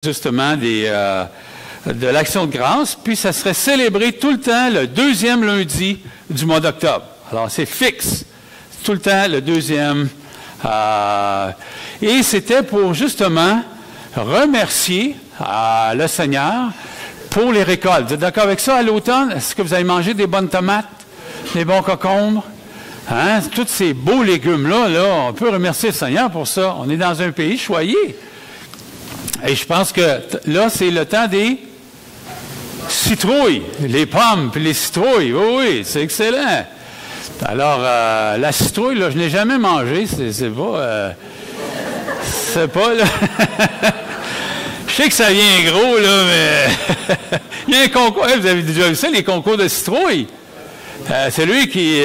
justement de l'Action de grâce, puis ça serait célébré tout le temps le deuxième lundi du mois d'octobre. Alors, c'est fixe, tout le temps le deuxième. Et c'était pour justement remercier le Seigneur pour les récoltes. Vous êtes d'accord avec ça? À l'automne, est-ce que vous avez mangé des bonnes tomates, des bons concombres? Hein? Tous ces beaux légumes-là, on peut remercier le Seigneur pour ça. On est dans un pays choyé. Et je pense que là, c'est le temps des citrouilles, les pommes puis les citrouilles. Oui, oui, c'est excellent. Alors, la citrouille, là, je ne l'ai jamais mangée. C'est pas... c'est pas, là... Je sais que ça vient gros, là, mais... Il y a un concours, vous avez déjà vu ça, les concours de citrouilles. C'est lui qui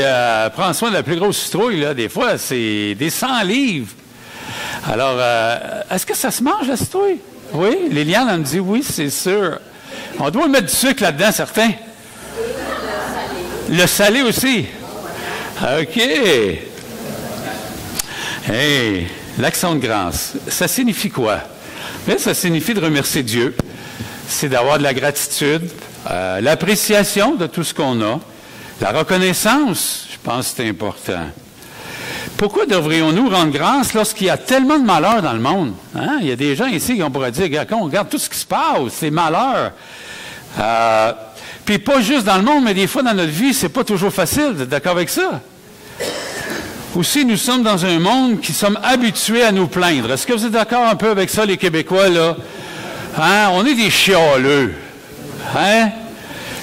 prend soin de la plus grosse citrouille, là. Des fois, c'est des 100 livres. Alors, est-ce que ça se mange, la citrouille? Oui, Liliane, elle me dit oui, c'est sûr. On doit mettre du sucre là-dedans, certain. Le salé aussi. OK. Hey, l'action de grâce, ça signifie quoi? Bien, ça signifie de remercier Dieu. C'est d'avoir de la gratitude, l'appréciation de tout ce qu'on a, la reconnaissance, je pense que c'est important. Pourquoi devrions-nous rendre grâce lorsqu'il y a tellement de malheur dans le monde? Hein? Il y a des gens ici qui on pourrait dire, quand on regarde tout ce qui se passe, c'est malheur. Puis pas juste dans le monde, mais des fois dans notre vie, c'est pas toujours facile. Vous êtes d'accord avec ça? Aussi, nous sommes dans un monde qui sommes habitués à nous plaindre. Est-ce que vous êtes d'accord un peu avec ça, les Québécois, là? Hein? On est des chialeux. Hein?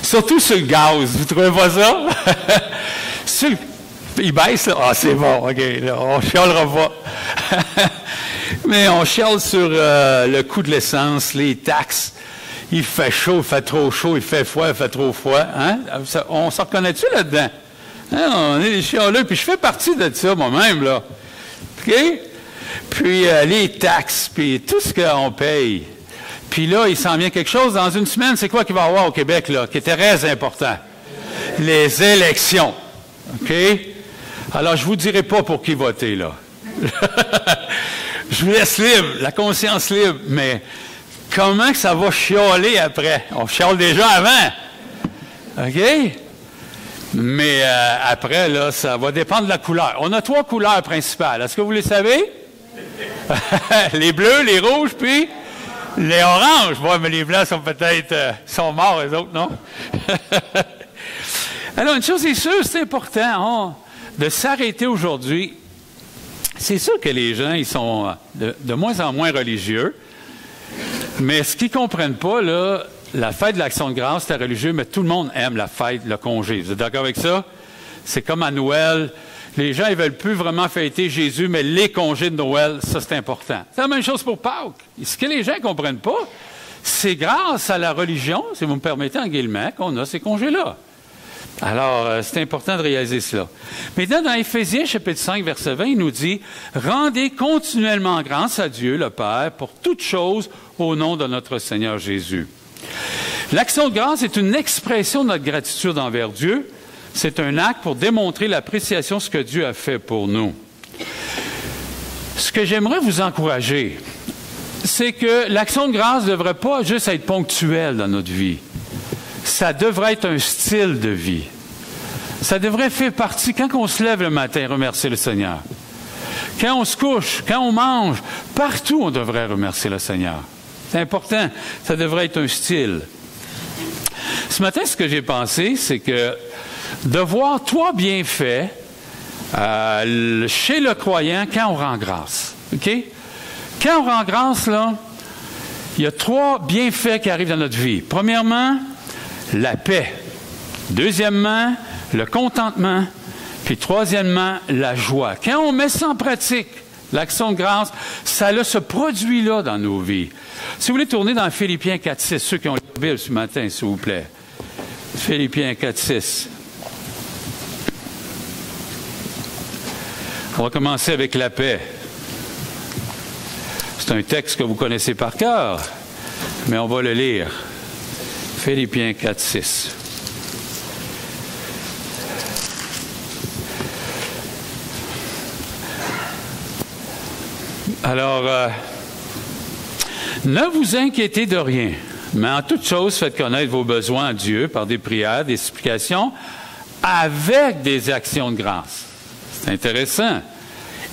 Surtout sur le gaz. Vous trouvez pas ça? Il baisse, là. Ah, c'est bon, OK. Là, on chialera pas. Mais on chiale sur le coût de l'essence, les taxes. Il fait chaud, il fait trop chaud, il fait froid, il fait trop froid. Hein? On s'en reconnaît-tu là-dedans? Hein? On est des chialeux, puis je fais partie de ça moi-même, là. OK? Puis les taxes, puis tout ce qu'on paye. Puis là, il s'en vient quelque chose. Dans une semaine, c'est quoi qu'il va y avoir au Québec, là, qui est très important? Les élections. OK? Alors, je ne vous dirai pas pour qui voter, là. Je vous laisse libre, la conscience libre, mais comment que ça va chialer après? On chiale déjà avant. OK? Mais après, là, ça va dépendre de la couleur. On a 3 couleurs principales. Est-ce que vous les savez? Les bleus, les rouges, puis les oranges. Bon, mais les blancs sont peut-être sont morts, les autres, non? Alors, une chose est sûre, c'est important de s'arrêter aujourd'hui. C'est sûr que les gens, ils sont de moins en moins religieux, mais ce qu'ils ne comprennent pas, là, la fête de l'Action de grâce, c'est religieux, mais tout le monde aime la fête, le congé. Vous êtes d'accord avec ça? C'est comme à Noël. Les gens, ils ne veulent plus vraiment fêter Jésus, mais les congés de Noël, ça, c'est important. C'est la même chose pour Pâques. Et ce que les gens ne comprennent pas, c'est grâce à la religion, si vous me permettez en guillemets, qu'on a ces congés-là. Alors, c'est important de réaliser cela. Maintenant, dans Éphésiens, chapitre 5, verset 20, il nous dit « Rendez continuellement grâce à Dieu, le Père, pour toutes choses au nom de notre Seigneur Jésus. » L'action de grâce est une expression de notre gratitude envers Dieu. C'est un acte pour démontrer l'appréciation de ce que Dieu a fait pour nous. Ce que j'aimerais vous encourager, c'est que l'action de grâce ne devrait pas juste être ponctuelle dans notre vie. Ça devrait être un style de vie. Ça devrait faire partie, quand on se lève le matin, remercier le Seigneur. Quand on se couche, quand on mange, partout on devrait remercier le Seigneur. C'est important, ça devrait être un style. Ce matin, ce que j'ai pensé, c'est que de voir 3 bienfaits chez le croyant quand on rend grâce. OK? Quand on rend grâce, là, il y a 3 bienfaits qui arrivent dans notre vie. Premièrement, la paix. Deuxièmement, le contentement. Puis troisièmement, la joie. Quand on met ça en pratique, l'action de grâce, ça a ce produit-là dans nos vies. Si vous voulez tourner dans Philippiens 4.6, ceux qui ont la Bible ce matin, s'il vous plaît. Philippiens 4.6. On va commencer avec la paix. C'est un texte que vous connaissez par cœur, mais on va le lire. Philippiens 4.6. Alors, Ne vous inquiétez de rien, mais en toute chose, faites connaître vos besoins à Dieu par des prières, des supplications, avec des actions de grâce. C'est intéressant.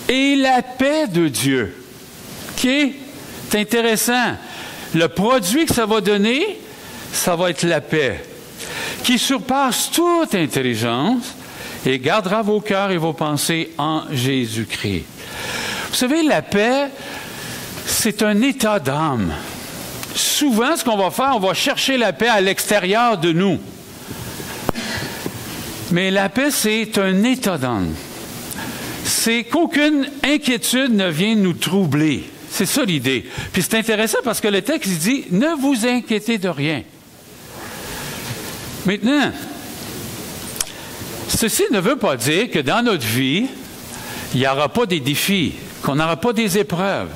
Et la paix de Dieu. OK? C'est intéressant. Le produit que ça va donner, ça va être la paix, qui surpasse toute intelligence et gardera vos cœurs et vos pensées en Jésus-Christ. Vous savez, la paix, c'est un état d'âme. Souvent, ce qu'on va faire, on va chercher la paix à l'extérieur de nous. Mais la paix, c'est un état d'âme. C'est qu'aucune inquiétude ne vient nous troubler. C'est ça l'idée. Puis c'est intéressant parce que le texte dit « Ne vous inquiétez de rien ». Maintenant, ceci ne veut pas dire que dans notre vie, il n'y aura pas des défis, qu'on n'aura pas des épreuves.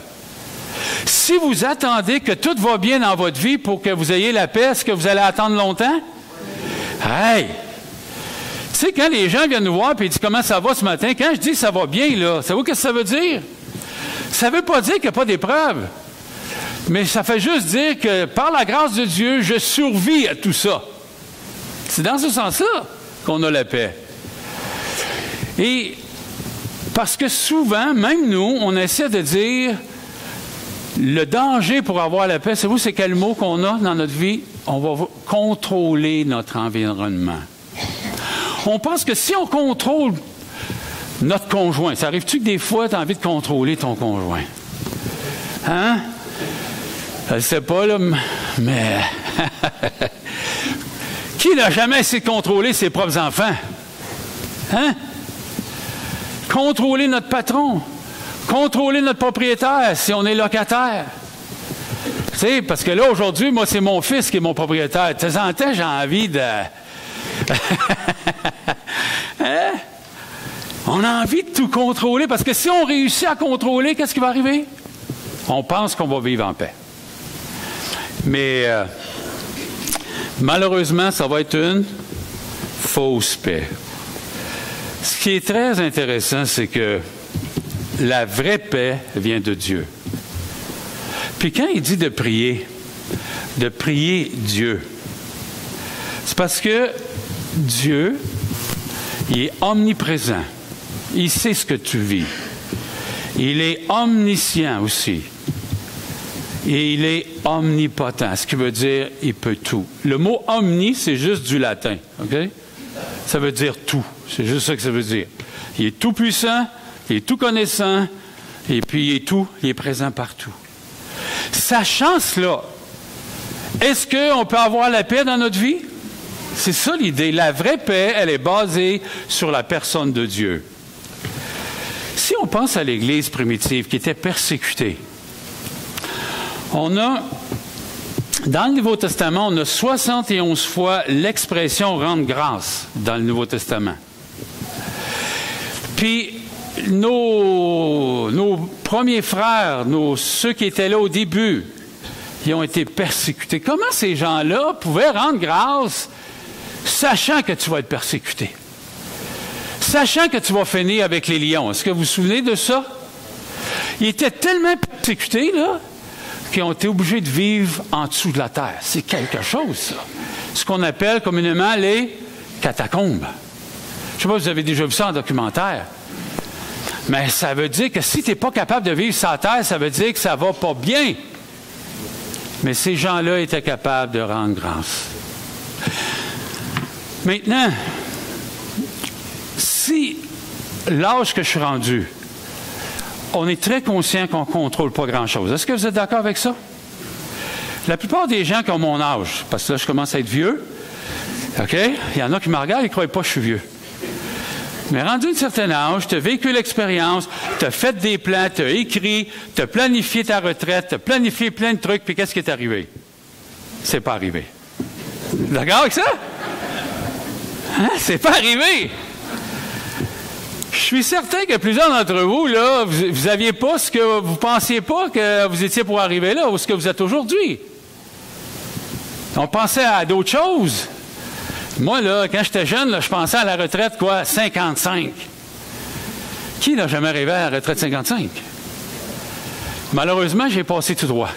Si vous attendez que tout va bien dans votre vie pour que vous ayez la paix, est-ce que vous allez attendre longtemps? Hey! Tu sais, quand les gens viennent nous voir et disent comment ça va ce matin, quand je dis ça va bien, là, savez-vous ce que ça veut dire? Ça ne veut pas dire qu'il n'y a pas d'épreuve. Mais ça fait juste dire que par la grâce de Dieu, je survis à tout ça. C'est dans ce sens-là qu'on a la paix. Et parce que souvent, même nous, on essaie de dire le danger pour avoir la paix, savez-vous, c'est quel mot qu'on a dans notre vie? On va contrôler notre environnement. On pense que si on contrôle notre conjoint, ça arrive-tu que des fois, tu as envie de contrôler ton conjoint? Hein? Je ne sais pas, là, mais... Qui n'a jamais essayé de contrôler ses propres enfants? Hein? Contrôler notre patron. Contrôler notre propriétaire si on est locataire. Tu sais, parce que là, aujourd'hui, moi, c'est mon fils qui est mon propriétaire. De temps en temps, j'ai envie de... Hein? On a envie de tout contrôler, parce que si on réussit à contrôler, qu'est-ce qui va arriver? On pense qu'on va vivre en paix. Mais malheureusement, ça va être une fausse paix. Ce qui est très intéressant, c'est que la vraie paix vient de Dieu. Puis quand il dit de prier Dieu, c'est parce que Dieu, il est omniprésent. Il sait ce que tu vis. Il est omniscient aussi. Et il est omnipotent, ce qui veut dire il peut tout. Le mot omni, c'est juste du latin. OK? Ça veut dire tout. C'est juste ça que ça veut dire. Il est tout puissant, il est tout connaissant, et puis il est présent partout. Sachant cela, est-ce qu'on peut avoir la paix dans notre vie? C'est ça l'idée. La vraie paix, elle est basée sur la personne de Dieu. Si on pense à l'Église primitive qui était persécutée, on a, dans le Nouveau Testament, on a 71 fois l'expression « rendre grâce » dans le Nouveau Testament. Puis, nos premiers frères, ceux qui étaient là au début, ils ont été persécutés. Comment ces gens-là pouvaient rendre grâce sachant que tu vas être persécuté? Sachant que tu vas finir avec les lions. Est-ce que vous vous souvenez de ça? Ils étaient tellement persécutés, là, qu'ils ont été obligés de vivre en dessous de la terre. C'est quelque chose, ça. Ce qu'on appelle communément les catacombes. Je ne sais pas si vous avez déjà vu ça en documentaire. Mais ça veut dire que si tu n'es pas capable de vivre sur la terre, ça veut dire que ça ne va pas bien. Mais ces gens-là étaient capables de rendre grâce. Maintenant, si l'âge que je suis rendu, on est très conscient qu'on ne contrôle pas grand-chose. Est-ce que vous êtes d'accord avec ça? La plupart des gens qui ont mon âge, parce que là, je commence à être vieux, OK? Il y en a qui me regardent et ne croient pas que je suis vieux. Mais rendu à un certain âge, tu as vécu l'expérience, tu as fait des plans, tu as écrit, tu as planifié ta retraite, tu as planifié plein de trucs, puis qu'est-ce qui est arrivé? C'est pas arrivé. D'accord avec ça? Hein? C'est pas arrivé! Je suis certain que plusieurs d'entre vous, là, vous n'aviez pas ce que vous pensiez pas que vous étiez pour arriver là, ou ce que vous êtes aujourd'hui. On pensait à d'autres choses. Moi, là, quand j'étais jeune, là, je pensais à la retraite, 55. Qui n'a jamais rêvé à la retraite 55? Malheureusement, j'ai passé tout droit.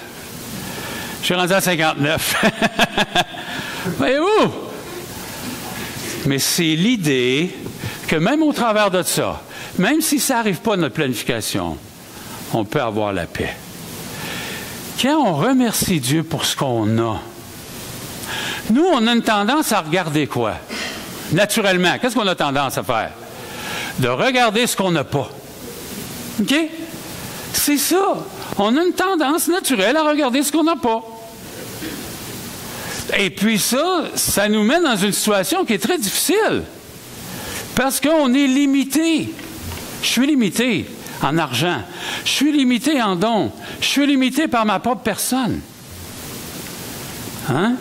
Je suis rendu à 59. Voyez-vous? Mais c'est l'idée que même au travers de ça, même si ça n'arrive pas à notre planification, on peut avoir la paix. Quand on remercie Dieu pour ce qu'on a, nous, on a une tendance à regarder quoi? Naturellement, qu'est-ce qu'on a tendance à faire? De regarder ce qu'on n'a pas. OK? C'est ça. On a une tendance naturelle à regarder ce qu'on n'a pas. Et puis ça nous met dans une situation qui est très difficile. Parce qu'on est limité. Je suis limité en argent. Je suis limité en dons. Je suis limité par ma propre personne. Hein?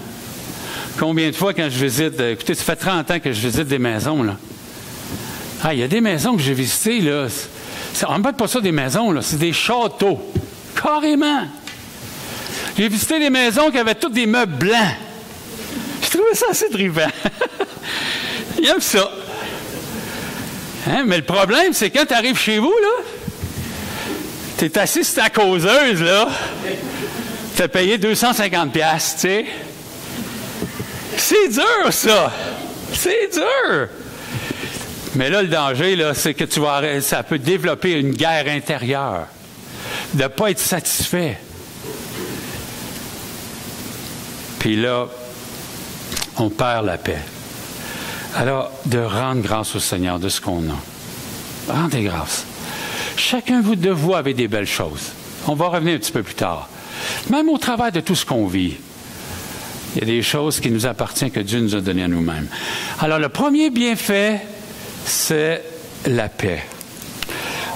Combien de fois quand je visite... Écoutez, ça fait 30 ans que je visite des maisons, là. Ah, il y a des maisons que j'ai visitées, là. On ne parle pas ça des maisons, là. C'est des châteaux. Carrément. J'ai visité des maisons qui avaient tous des meubles blancs. J'ai trouvé ça assez trippant. Il aime ça. Hein? Mais le problème, c'est quand tu arrives chez vous, là, tu es assis sur ta causeuse, là, tu as payé 250$, tu sais. C'est dur, ça. C'est dur. Mais là, le danger, là, c'est que ça peut développer une guerre intérieure, de ne pas être satisfait. Puis là, on perd la paix. Alors, de rendre grâce au Seigneur de ce qu'on a. Rendez grâce. Chacun de vous avait des belles choses. On va revenir un petit peu plus tard. Même au travers de tout ce qu'on vit, il y a des choses qui nous appartiennent que Dieu nous a données à nous-mêmes. Alors, le premier bienfait, c'est la paix.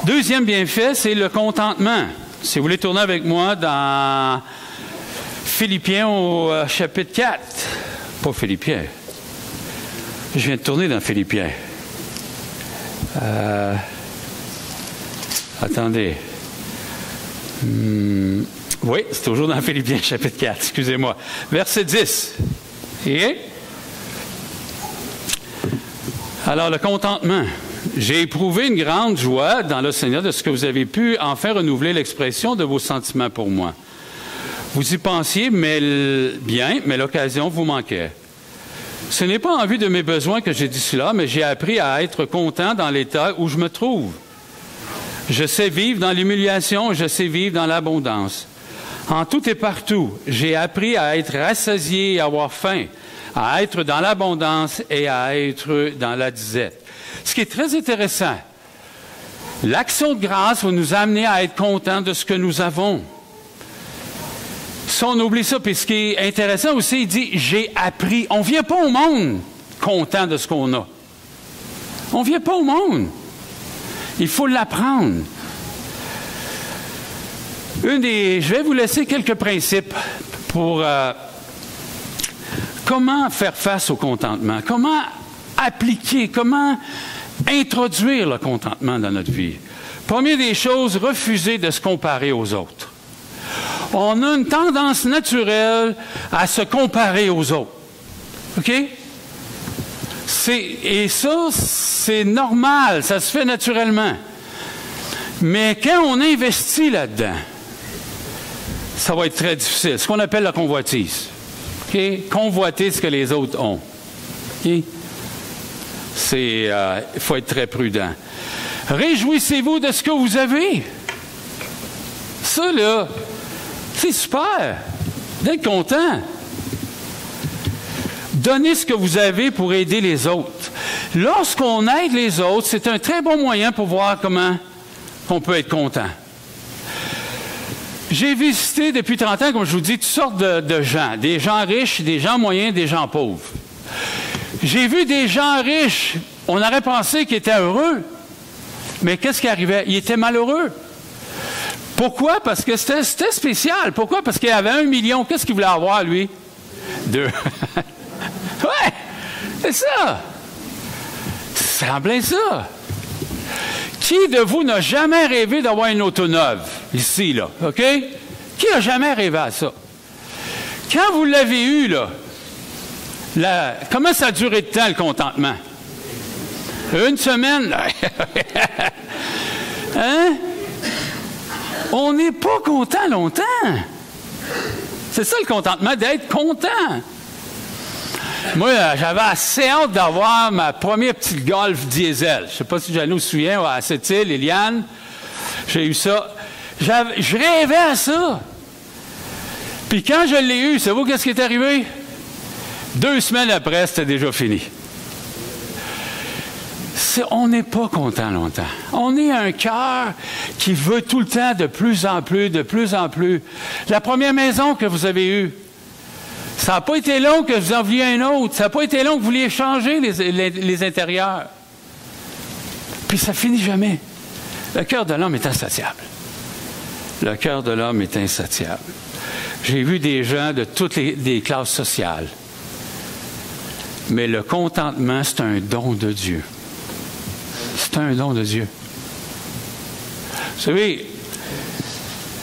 Deuxième bienfait, c'est le contentement. Si vous voulez tourner avec moi dans Philippiens au chapitre 4. Pas Philippiens. Je viens de tourner dans Philippiens. Attendez. Oui, c'est toujours dans Philippiens, chapitre 4, excusez-moi. Verset 10. Et? Alors, le contentement. J'ai éprouvé une grande joie dans le Seigneur de ce que vous avez pu enfin renouveler l'expression de vos sentiments pour moi. Vous y pensiez bien, mais l'occasion vous manquait. Ce n'est pas en vue de mes besoins que j'ai dit cela, mais j'ai appris à être content dans l'état où je me trouve. Je sais vivre dans l'humiliation, je sais vivre dans l'abondance. En tout et partout, j'ai appris à être rassasié et à avoir faim, à être dans l'abondance et à être dans la disette. Ce qui est très intéressant, l'action de grâce va nous amener à être contents de ce que nous avons. Si on oublie ça, puis ce qui est intéressant aussi, il dit « j'ai appris ». On ne vient pas au monde content de ce qu'on a. On ne vient pas au monde. Il faut l'apprendre. Je vais vous laisser quelques principes pour comment faire face au contentement, comment appliquer, comment introduire le contentement dans notre vie. Première des choses, refuser de se comparer aux autres. On a une tendance naturelle à se comparer aux autres. OK? Et ça, c'est normal, ça se fait naturellement. Mais quand on investit là-dedans, ça va être très difficile. Ce qu'on appelle la convoitise. Okay? Convoiter ce que les autres ont. Okay? Il faut être très prudent. Réjouissez-vous de ce que vous avez. Ça, là, c'est super. D'être content. Donnez ce que vous avez pour aider les autres. Lorsqu'on aide les autres, c'est un très bon moyen pour voir comment on peut être content. J'ai visité depuis 30 ans, comme je vous dis, toutes sortes de gens. Des gens riches, des gens moyens, des gens pauvres. J'ai vu des gens riches, on aurait pensé qu'ils étaient heureux. Mais qu'est-ce qui arrivait? Ils étaient malheureux. Pourquoi? Parce que c'était spécial. Pourquoi? Parce qu'il avait 1 million. Qu'est-ce qu'il voulait avoir, lui? 2. Ouais! C'est ça! C'est en plein ça! Qui de vous n'a jamais rêvé d'avoir une auto neuve? Ici, là. OK? Qui n'a jamais rêvé à ça? Quand vous l'avez eu, là, comment ça a duré de temps, le contentement? 1 semaine? Hein? On n'est pas content longtemps. C'est ça le contentement, d'être content. Moi, j'avais assez hâte d'avoir ma première petite Golf diesel. Je ne sais pas si Jeannot se souvient, à Sept-Îles, Eliane. J'ai eu ça. Je rêvais à ça. Puis quand je l'ai eu, savez-vous qu'est-ce qui est arrivé? 2 semaines après, c'était déjà fini. On n'est pas content longtemps. On est un cœur qui veut tout le temps de plus en plus, de plus en plus. La première maison que vous avez eue, ça n'a pas été long que vous en vouliez un autre. Ça n'a pas été long que vous vouliez changer les intérieurs. Puis ça finit jamais. Le cœur de l'homme est insatiable. Le cœur de l'homme est insatiable. J'ai vu des gens de toutes les classes sociales. Mais le contentement, c'est un don de Dieu. C'est un don de Dieu. Vous savez,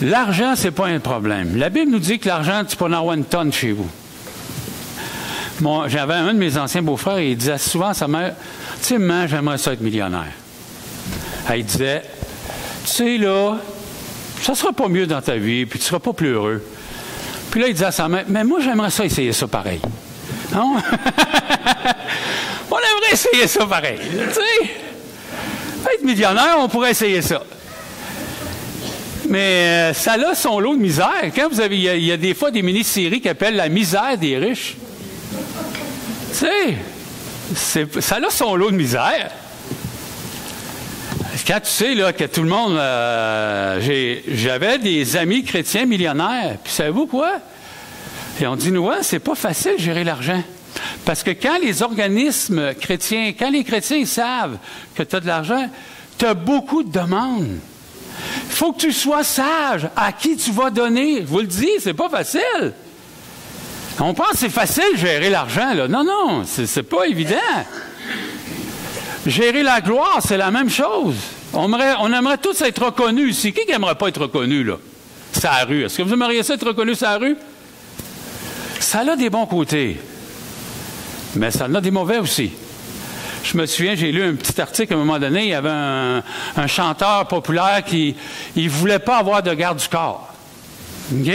l'argent, ce n'est pas un problème. La Bible nous dit que l'argent, tu peux en avoir une tonne chez vous. J'avais un de mes anciens beaux-frères, et il disait souvent à sa mère, « Tu sais, maman, j'aimerais ça être millionnaire. » Il disait, « Tu sais, là, ça ne sera pas mieux dans ta vie, puis tu ne seras pas plus heureux. » Puis là, il disait à sa mère, « Mais moi, j'aimerais ça essayer ça pareil. » Non? On aimerait essayer ça pareil. Tu sais, être millionnaire, on pourrait essayer ça. Mais ça a son lot de misère. Quand vous avez, il y a des fois des mini-séries qui appellent la misère des riches. Tu sais, ça a son lot de misère. Quand tu sais là, que tout le monde... j'avais des amis chrétiens millionnaires. Puis savez-vous quoi? Et on dit, nous, c'est pas facile de gérer l'argent. Parce que quand les organismes chrétiens, quand les chrétiens savent que tu as de l'argent, tu as beaucoup de demandes. Il faut que tu sois sage à qui tu vas donner. Je vous le dis, c'est pas facile. On pense que c'est facile de gérer l'argent, là. Non, non, c'est pas évident. Gérer la gloire, c'est la même chose. On aimerait tous être reconnus ici. Qui n'aimerait pas être reconnu, là? C'est la rue. Est-ce que vous aimeriez ça être reconnu sur la rue? Ça a des bons côtés. Mais ça en a des mauvais aussi. Je me souviens, j'ai lu un petit article à un moment donné, il y avait un chanteur populaire qui ne voulait pas avoir de garde du corps. OK?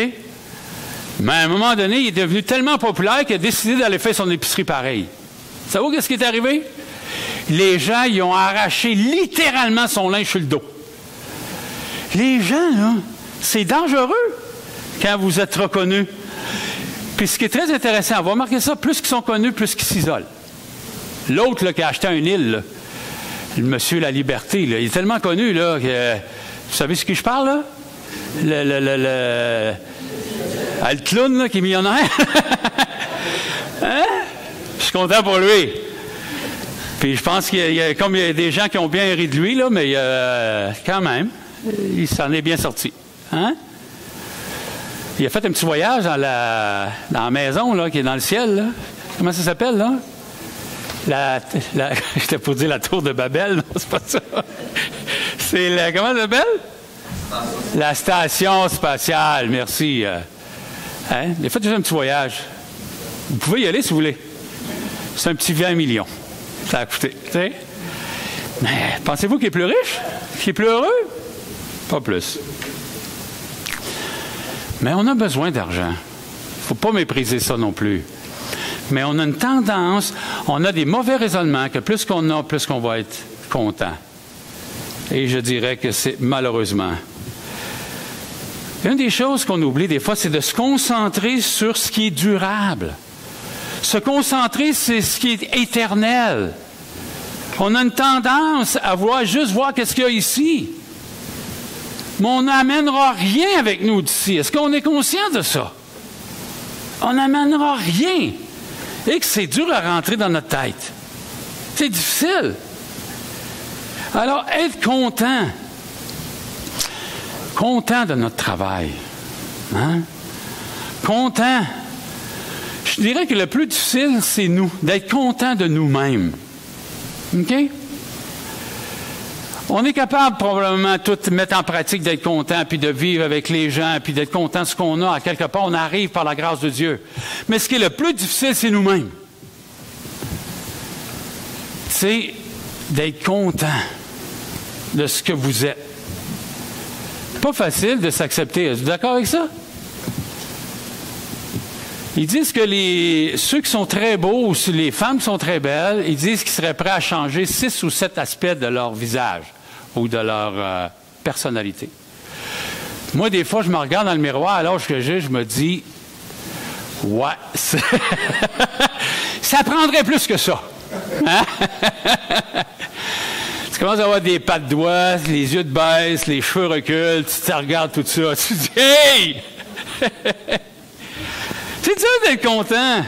Mais à un moment donné, il est devenu tellement populaire qu'il a décidé d'aller faire son épicerie pareil. Savez-vous qu'est-ce qui est arrivé? Les gens, ils ont arraché littéralement son linge sur le dos. Les gens, là, c'est dangereux quand vous êtes reconnus. Puis ce qui est très intéressant, on va remarquer ça, plus qu'ils sont connus, plus qu'ils s'isolent. L'autre là, qui a acheté une île, là, le monsieur La Liberté, là, il est tellement connu là, que... Vous savez ce que je parle, là? Le clown là, qui est millionnaire. Hein? Je suis content pour lui. Puis je pense qu'il y a des gens qui ont bien ri de lui, là, mais quand même, il s'en est bien sorti. Hein? Il a fait un petit voyage dans la maison là, qui est dans le ciel. Là. Comment ça s'appelle, là? J'étais pour dire la tour de Babel, non, c'est pas ça. C'est comment ça s'appelle? La station spatiale, merci. Hein? Il a fait déjà un petit voyage. Vous pouvez y aller si vous voulez. C'est un petit 20 millions. Ça a coûté. T'sais? Mais pensez-vous qu'il est plus riche? Qu'il est plus heureux? Pas plus. Mais on a besoin d'argent. Il ne faut pas mépriser ça non plus. Mais on a une tendance, on a des mauvais raisonnements que plus qu'on a, plus qu'on va être content. Et je dirais que c'est malheureusement. Une des choses qu'on oublie des fois, c'est de se concentrer sur ce qui est durable. Se concentrer sur ce qui est éternel. On a une tendance à juste voir qu'est-ce qu'il y a ici. Mais on n'amènera rien avec nous d'ici. Est-ce qu'on est conscient de ça? On n'amènera rien. Et que c'est dur à rentrer dans notre tête. C'est difficile. Alors, être content. Content de notre travail. Hein? Content. Je dirais que le plus difficile, c'est nous. D'être content de nous-mêmes. OK? On est capable probablement tout mettre en pratique d'être content, puis de vivre avec les gens, puis d'être content de ce qu'on a. À quelque part, on arrive par la grâce de Dieu. Mais ce qui est le plus difficile, c'est nous-mêmes. C'est d'être content de ce que vous êtes. Pas facile de s'accepter. Êtes-vous d'accord avec ça? Ils disent que ceux qui sont très beaux ou les femmes qui sont très belles, ils disent qu'ils seraient prêts à changer 6 ou 7 aspects de leur visage ou de leur personnalité. Moi, des fois, je me regarde dans le miroir à l'âge que j'ai, je me dis, ouais, ça prendrait plus que ça. Hein? Tu commences à avoir des pattes de doigts, les yeux te baissent, les cheveux reculent, tu te regardes tout ça, tu te dis, hey! C'est dur d'être content.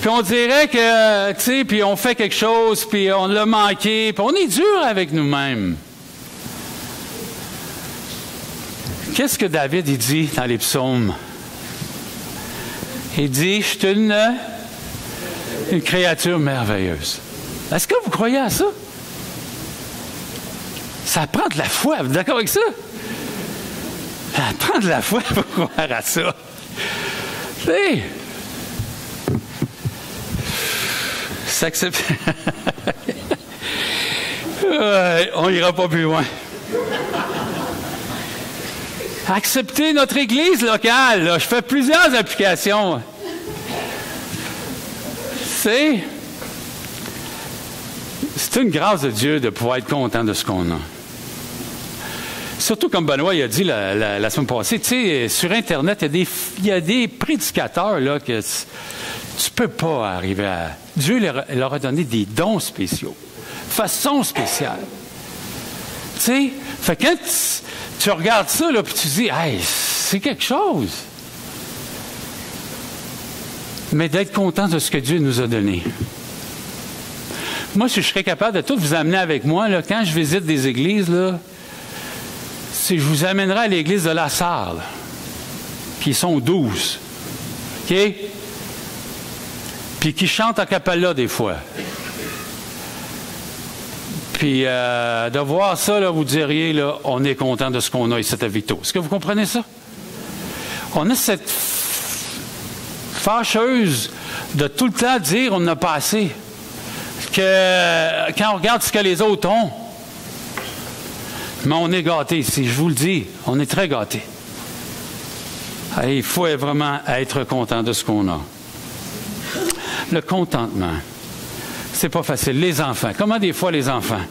Puis on dirait que, tu sais, puis on fait quelque chose, puis on l'a manqué, puis on est dur avec nous-mêmes. Qu'est-ce que David il dit dans les psaumes? Il dit, je suis une créature merveilleuse. Est-ce que vous croyez à ça? Ça prend de la foi, vous êtes d'accord avec ça? Ça prend de la foi pour croire à ça. Tu sais, s'accepter. On n'ira pas plus loin. Accepter notre église locale. Là. Je fais plusieurs applications. C'est une grâce de Dieu de pouvoir être content de ce qu'on a. Surtout comme Benoît il a dit la semaine passée, tu sais, sur Internet, il y a des prédicateurs là, que tu peux pas arriver à... Dieu leur a donné des dons spéciaux, façon spéciale. Tu sais, fait que quand tu regardes ça, là, puis tu dis, hey, c'est quelque chose. Mais d'être content de ce que Dieu nous a donné. Moi, si je serais capable de tout vous amener avec moi, là, quand je visite des églises, là, je vous amènerai à l'église de La Sarre, là, qui sont 12. OK? Puis qui chantent a cappella des fois. Puis de voir ça, là, vous diriez, là, on est content de ce qu'on a ici à Victo. Est-ce que vous comprenez ça? On a cette fâcheuse de tout le temps dire on n'a pas assez. Que quand on regarde ce que les autres ont, mais on est gâtés ici, je vous le dis, on est très gâtés. Et il faut vraiment être content de ce qu'on a. Le contentement, c'est pas facile. Les enfants, comment des fois les enfants?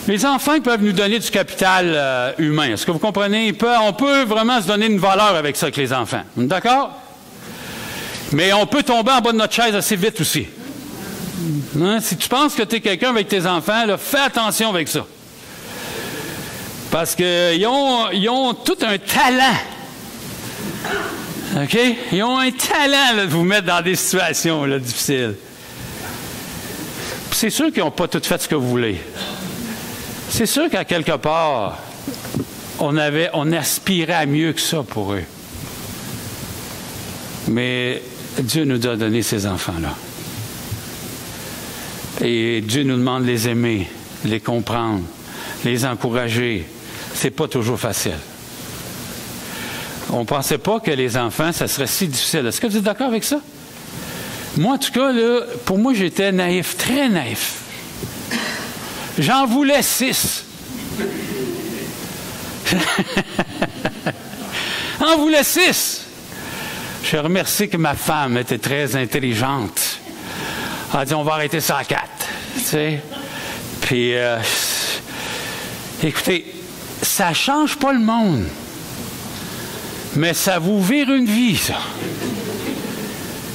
Les enfants ils peuvent nous donner du capital humain. Est-ce que vous comprenez? On peut vraiment se donner une valeur avec ça, avec les enfants. D'accord? Mais on peut tomber en bas de notre chaise assez vite aussi. Hein? Si tu penses que tu es quelqu'un avec tes enfants, là, fais attention avec ça. Parce qu'ils ont tout un talent. OK? Ils ont un talent là, de vous mettre dans des situations là, difficiles. Puis c'est sûr qu'ils n'ont pas tout fait ce que vous voulez. C'est sûr qu'à quelque part, on aspirait à mieux que ça pour eux. Mais Dieu nous a donné ces enfants-là. Et Dieu nous demande de les aimer, de les comprendre, les encourager. C'est pas toujours facile. On ne pensait pas que les enfants, ça serait si difficile. Est-ce que vous êtes d'accord avec ça? Moi, en tout cas, là, pour moi, j'étais naïf, très naïf. J'en voulais 6. J'en voulais 6. Je remercie que ma femme était très intelligente. Elle a dit, on va arrêter ça à 4. Tu sais? Puis, écoutez, ça ne change pas le monde. Mais ça vous vire une vie, ça.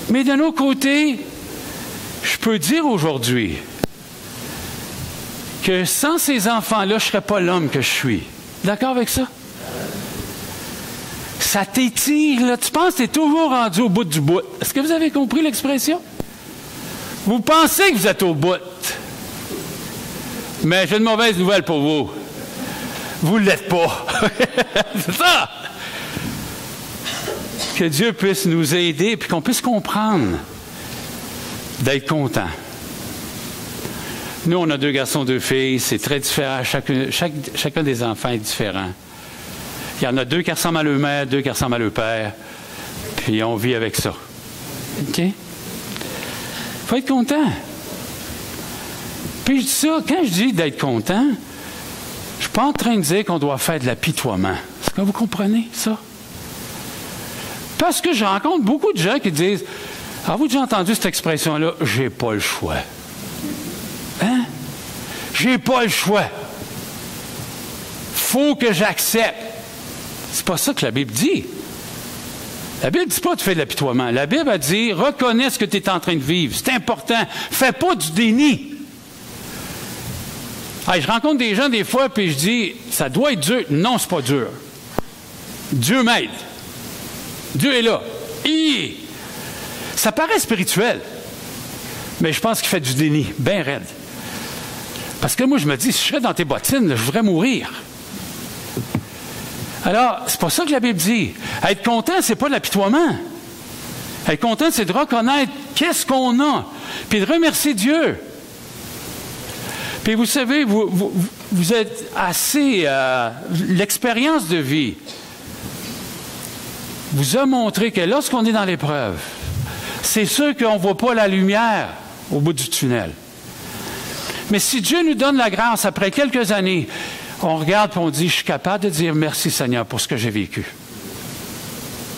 Mais d'un autre côté, je peux dire aujourd'hui que sans ces enfants-là, je ne serais pas l'homme que je suis. D'accord avec ça? Ça t'étire, là. Tu penses que tu es toujours rendu au bout du bout. Est-ce que vous avez compris l'expression? Vous pensez que vous êtes au bout. Mais j'ai une mauvaise nouvelle pour vous. Vous ne l'êtes pas. C'est ça! Que Dieu puisse nous aider puis qu'on puisse comprendre d'être content. Nous, on a 2 garçons, 2 filles. C'est très différent. Chacun des enfants est différent. Il y en a 2 qui ressemblent à leur mère, 2 qui ressemblent à leur père. Puis on vit avec ça. OK? Il faut être content. Puis je dis ça, quand je dis d'être content, je ne suis pas en train de dire qu'on doit faire de l'apitoiement. Est-ce que vous comprenez ça? Parce que je rencontre beaucoup de gens qui disent, avez-vous déjà entendu cette expression-là? J'ai pas le choix. Hein? J'ai pas le choix. Faut que j'accepte. C'est pas ça que la Bible dit. La Bible ne dit pas de faire de l'apitoiement. La Bible a dit, reconnais ce que tu es en train de vivre. C'est important. Fais pas du déni. Hey, je rencontre des gens des fois, puis je dis, ça doit être dur. Non, c'est pas dur. Dieu m'aide. Dieu est là. Ça paraît spirituel, mais je pense qu'il fait du déni, bien raide. Parce que moi, je me dis, si je serais dans tes bottines, là, je voudrais mourir. Alors, c'est pas ça que la Bible dit. Être content, c'est pas de l'apitoiement. Être content, c'est de reconnaître qu'est-ce qu'on a, puis de remercier Dieu. Puis vous savez, vous êtes assez... l'expérience de vie vous a montré que lorsqu'on est dans l'épreuve, c'est sûr qu'on ne voit pas la lumière au bout du tunnel. Mais si Dieu nous donne la grâce, après quelques années, on regarde et on dit, je suis capable de dire merci Seigneur pour ce que j'ai vécu.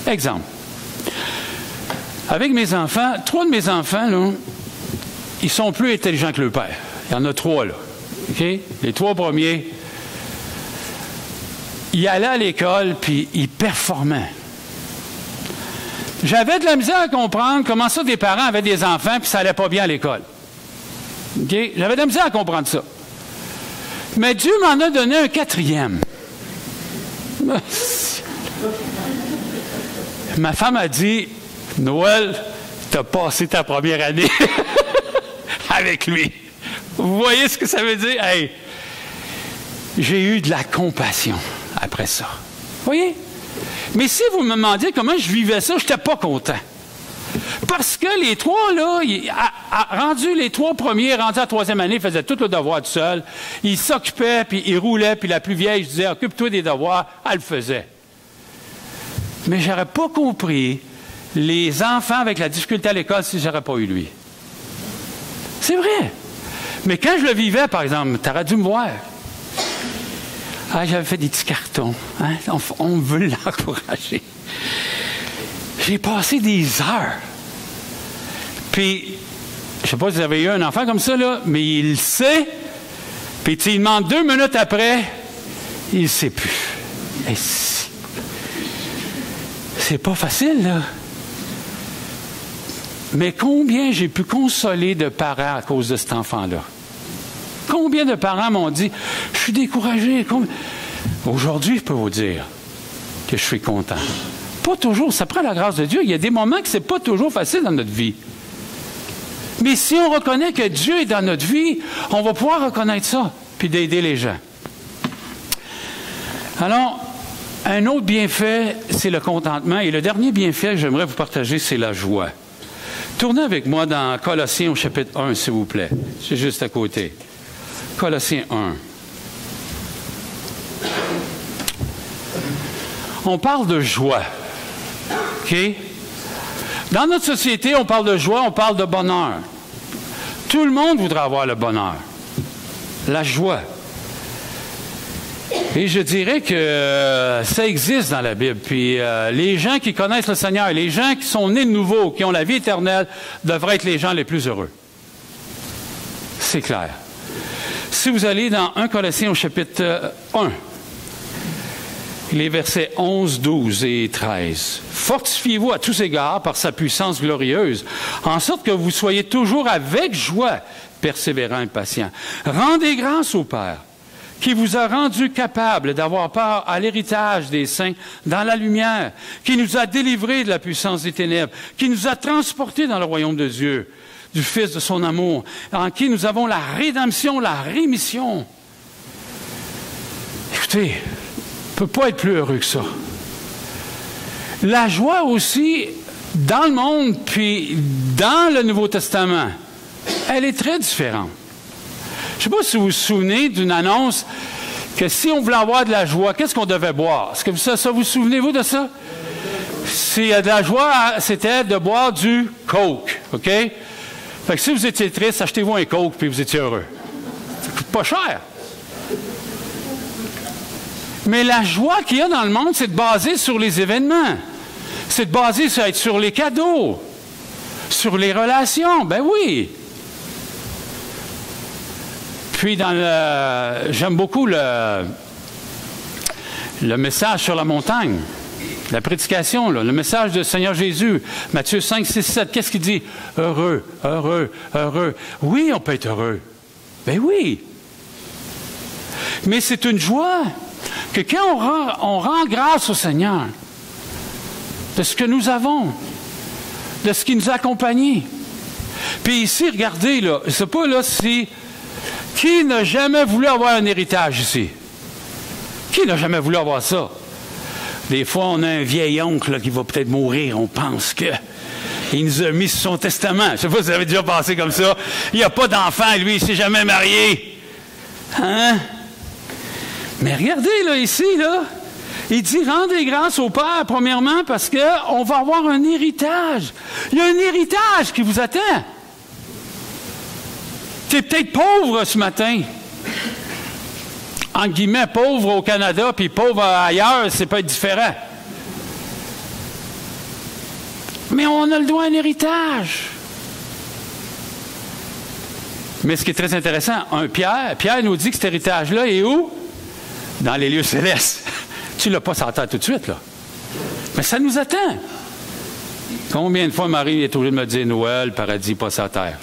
Exemple. Avec mes enfants, 3 de mes enfants, là, ils sont plus intelligents que leur père. Il y en a 3, là. OK? Les 3 premiers, ils allaient à l'école, puis ils performaient. J'avais de la misère à comprendre comment ça des parents avaient des enfants, puis ça allait pas bien à l'école. OK? J'avais de la misère à comprendre ça. Mais Dieu m'en a donné un 4e. Ma femme a dit, Noël, tu as passé ta première année avec lui. Vous voyez ce que ça veut dire? Hey, j'ai eu de la compassion après ça. Vous voyez? Mais si vous me demandiez comment je vivais ça, je n'étais pas content. Parce que les 3, là, les 3 premiers, rendus à la 3e année, faisaient tout le devoir tout seul. Ils s'occupaient, puis ils roulaient, puis la plus vieille, je disais, occupe-toi des devoirs, elle le faisait. Mais je n'aurais pas compris les enfants avec la difficulté à l'école si je n'aurais pas eu lui. C'est vrai. Mais quand je le vivais, par exemple, tu aurais dû me voir. Ah, j'avais fait des petits cartons. Hein? On veut l'encourager. J'ai passé des heures. Puis, je ne sais pas si vous avez eu un enfant comme ça, là, mais il le sait. Puis, tu lui demandes 2 minutes après, il ne sait plus. Et c'est pas facile, là. Mais combien j'ai pu consoler de parents à cause de cet enfant-là? Combien de parents m'ont dit, je suis découragé. Aujourd'hui, je peux vous dire que je suis content. Pas toujours, ça prend la grâce de Dieu. Il y a des moments que ce n'est pas toujours facile dans notre vie. Mais si on reconnaît que Dieu est dans notre vie, on va pouvoir reconnaître ça, puis d'aider les gens. Alors, un autre bienfait, c'est le contentement. Et le dernier bienfait que j'aimerais vous partager, c'est la joie. Tournez avec moi dans Colossiens au chapitre 1, s'il vous plaît. C'est juste à côté. Colossiens 1. On parle de joie. OK? Dans notre société, on parle de joie, on parle de bonheur. Tout le monde voudrait avoir le bonheur. La joie. Et je dirais que ça existe dans la Bible. Puis les gens qui connaissent le Seigneur, les gens qui sont nés de nouveau, qui ont la vie éternelle, devraient être les gens les plus heureux. C'est clair. Si vous allez dans 1 Colossiens au chapitre 1, les versets 11, 12 et 13. « Fortifiez-vous à tous égards par sa puissance glorieuse, en sorte que vous soyez toujours avec joie, persévérant et patient. Rendez grâce au Père, qui vous a rendu capable d'avoir part à l'héritage des saints dans la lumière, qui nous a délivrés de la puissance des ténèbres, qui nous a transportés dans le royaume de Dieu, du Fils de son amour, en qui nous avons la rédemption, la rémission. » Écoutez, on ne peut pas être plus heureux que ça. La joie aussi, dans le monde, puis dans le Nouveau Testament, elle est très différente. Je ne sais pas si vous vous souvenez d'une annonce que si on voulait avoir de la joie, qu'est-ce qu'on devait boire? Est-ce que ça vous souvenez-vous de ça? Si de la joie, c'était de boire du Coke, OK? Fait que si vous étiez triste, achetez-vous un Coke, puis vous étiez heureux. Ça coûte pas cher. Mais la joie qu'il y a dans le monde, c'est de baser sur les événements. c'est de baser ça être sur les cadeaux, sur les relations. Ben oui. Puis j'aime beaucoup le message sur la montagne, la prédication, là, le message du Seigneur Jésus, Matthieu 5, 6, 7. Qu'est-ce qu'il dit? Heureux, heureux, heureux. Oui, on peut être heureux. Ben oui. Mais c'est une joie que quand on rend grâce au Seigneur de ce que nous avons, de ce qui nous a accompagnés. Puis ici, regardez, là, je ne sais pas là si... Qui n'a jamais voulu avoir un héritage ici? Qui n'a jamais voulu avoir ça? Des fois, on a un vieil oncle là, qui va peut-être mourir. On pense qu'il nous a mis sur son testament. Je ne sais pas si vous avez déjà pensé comme ça. Il n'y a pas d'enfant, lui, il ne s'est jamais marié. Hein? Mais regardez, là, ici, là, il dit, rendez grâce au Père, premièrement, parce qu'on va avoir un héritage. Il y a un héritage qui vous attend. Tu es peut-être pauvre ce matin. En guillemets, pauvre au Canada, puis pauvre ailleurs, c'est pas différent. Mais on a le droit à un héritage. Mais ce qui est très intéressant, Pierre nous dit que cet héritage-là est où? Dans les lieux célestes. Tu ne l'as pas sur la terre tout de suite, là. Mais ça nous attend. Combien de fois Marie est obligée de me dire Noël, paradis, pas sur la terre?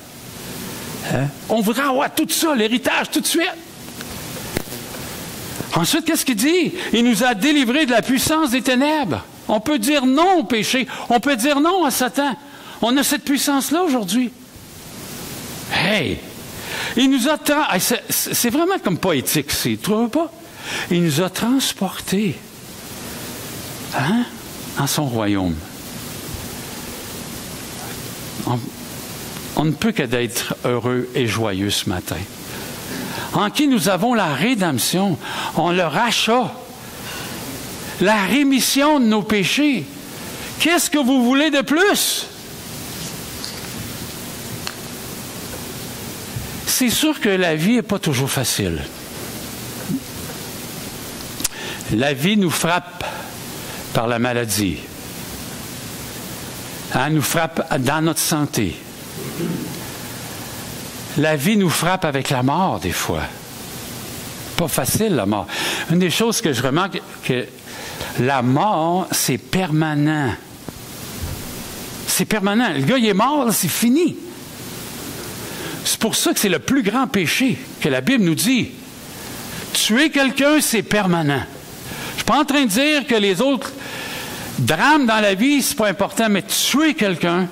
Hein? On voudrait avoir tout ça, l'héritage, tout de suite. Ensuite, qu'est-ce qu'il dit? Il nous a délivrés de la puissance des ténèbres. On peut dire non au péché. On peut dire non à Satan. On a cette puissance-là aujourd'hui. Hey! Il nous a... C'est vraiment comme poétique, tu ne trouves pas? Il nous a transportés dans son royaume. On ne peut que d'être heureux et joyeux ce matin. En qui nous avons la rédemption, le rachat, la rémission de nos péchés. Qu'est-ce que vous voulez de plus? C'est sûr que la vie n'est pas toujours facile. La vie nous frappe par la maladie. Elle nous frappe dans notre santé. La vie nous frappe avec la mort, des fois. Pas facile, la mort. Une des choses que je remarque, que la mort, c'est permanent. C'est permanent. Le gars, il est mort, c'est fini. C'est pour ça que c'est le plus grand péché que la Bible nous dit. Tuer quelqu'un, c'est permanent. Je ne suis pas en train de dire que les autres drames dans la vie, c'est pas important, mais tuer quelqu'un,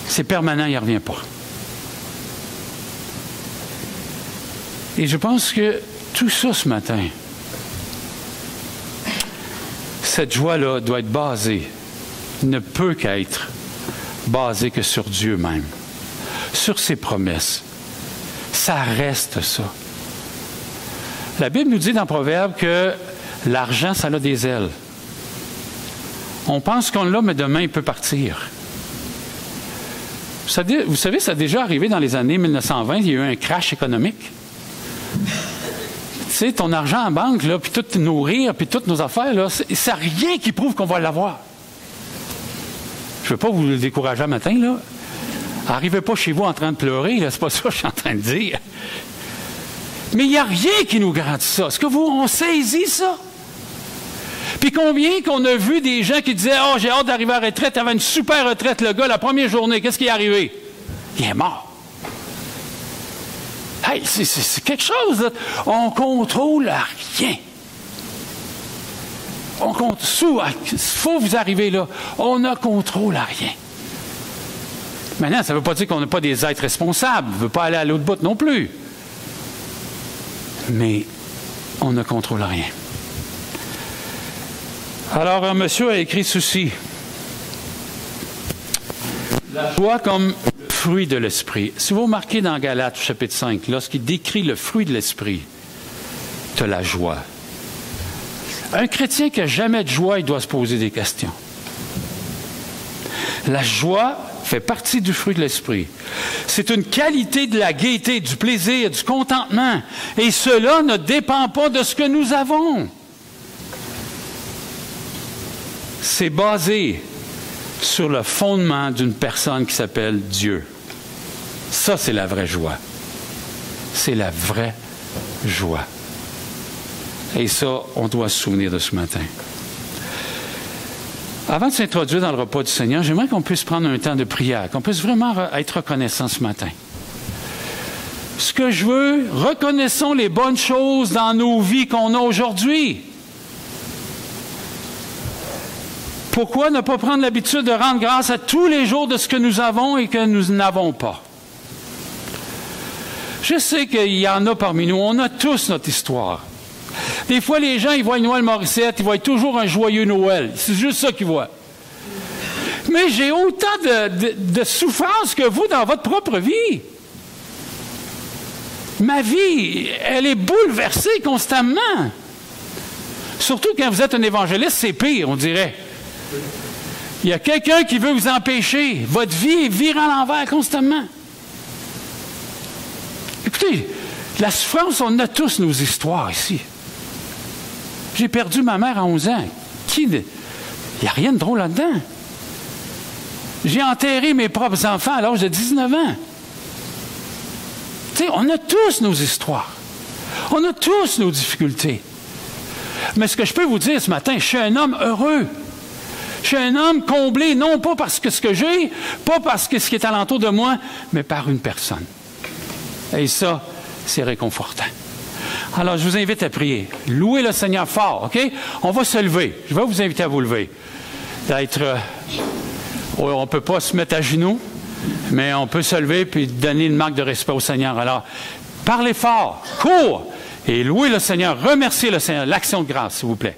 c'est permanent, il ne revient pas. Et je pense que tout ça ce matin, cette joie-là doit être basée, ne peut qu'être basée que sur Dieu même, sur ses promesses. Ça reste ça. La Bible nous dit dans Proverbe que l'argent, ça a des ailes. On pense qu'on l'a, mais demain, il peut partir. Vous savez, ça a déjà arrivé dans les années 1920, il y a eu un crash économique. Tu sais, ton argent en banque, là, puis tout nourrir, puis toutes nos affaires, là, c'est rien qui prouve qu'on va l'avoir. Je ne veux pas vous le décourager un matin, là. Arrivez pas chez vous en train de pleurer, là, c'est pas ça que je suis en train de dire. Mais il n'y a rien qui nous garantit ça. Est-ce que on saisit ça? Puis combien qu'on a vu des gens qui disaient « Oh, j'ai hâte d'arriver à la retraite. » Il avait une super retraite, le gars, la première journée. Qu'est-ce qui est arrivé? Il est mort. Hey, c'est quelque chose, là. On contrôle rien. Il faut vous arriver là. On ne contrôle rien. Maintenant, ça ne veut pas dire qu'on n'a pas des êtres responsables. On ne veut pas aller à l'autre bout non plus. Mais on ne contrôle rien. Alors, un monsieur a écrit ceci. La joie comme fruit de l'esprit. Si vous remarquez dans Galates, chapitre 5, lorsqu'il décrit le fruit de l'esprit, de la joie. Un chrétien qui n'a jamais de joie, il doit se poser des questions. La joie fait partie du fruit de l'esprit. C'est une qualité de la gaieté, du plaisir, du contentement. Et cela ne dépend pas de ce que nous avons. C'est basé sur le fondement d'une personne qui s'appelle Dieu. Ça, c'est la vraie joie. C'est la vraie joie. Et ça, on doit se souvenir de ce matin. Avant de s'introduire dans le repas du Seigneur, j'aimerais qu'on puisse prendre un temps de prière, qu'on puisse vraiment être reconnaissant ce matin. Ce que je veux, reconnaissons les bonnes choses dans nos vies qu'on a aujourd'hui. Pourquoi ne pas prendre l'habitude de rendre grâce à tous les jours de ce que nous avons et que nous n'avons pas? Je sais qu'il y en a parmi nous, on a tous notre histoire. Des fois, les gens, ils voient Noël Morissette, ils voient toujours un joyeux Noël. C'est juste ça qu'ils voient. Mais j'ai autant de souffrance que vous dans votre propre vie. Ma vie, elle est bouleversée constamment. Surtout quand vous êtes un évangéliste, c'est pire, on dirait. Il y a quelqu'un qui veut vous empêcher. Votre vie est virée à l'envers constamment. Écoutez, la souffrance, on a tous nos histoires ici. J'ai perdu ma mère à 11 ans. Il n'y a rien de drôle là-dedans. J'ai enterré mes propres enfants à l'âge de 19 ans. Tu sais, on a tous nos histoires. On a tous nos difficultés. Mais ce que je peux vous dire ce matin, je suis un homme heureux. Je suis un homme comblé, non pas parce que ce que j'ai, pas parce que ce qui est alentour de moi, mais par une personne. Et ça, c'est réconfortant. Alors, je vous invite à prier. Louez le Seigneur fort, OK? On va se lever. Je vais vous inviter à vous lever. On ne peut pas se mettre à genoux, mais on peut se lever et donner une marque de respect au Seigneur. Alors, parlez fort, cours, et louez le Seigneur, remerciez le Seigneur. L'action de grâce, s'il vous plaît.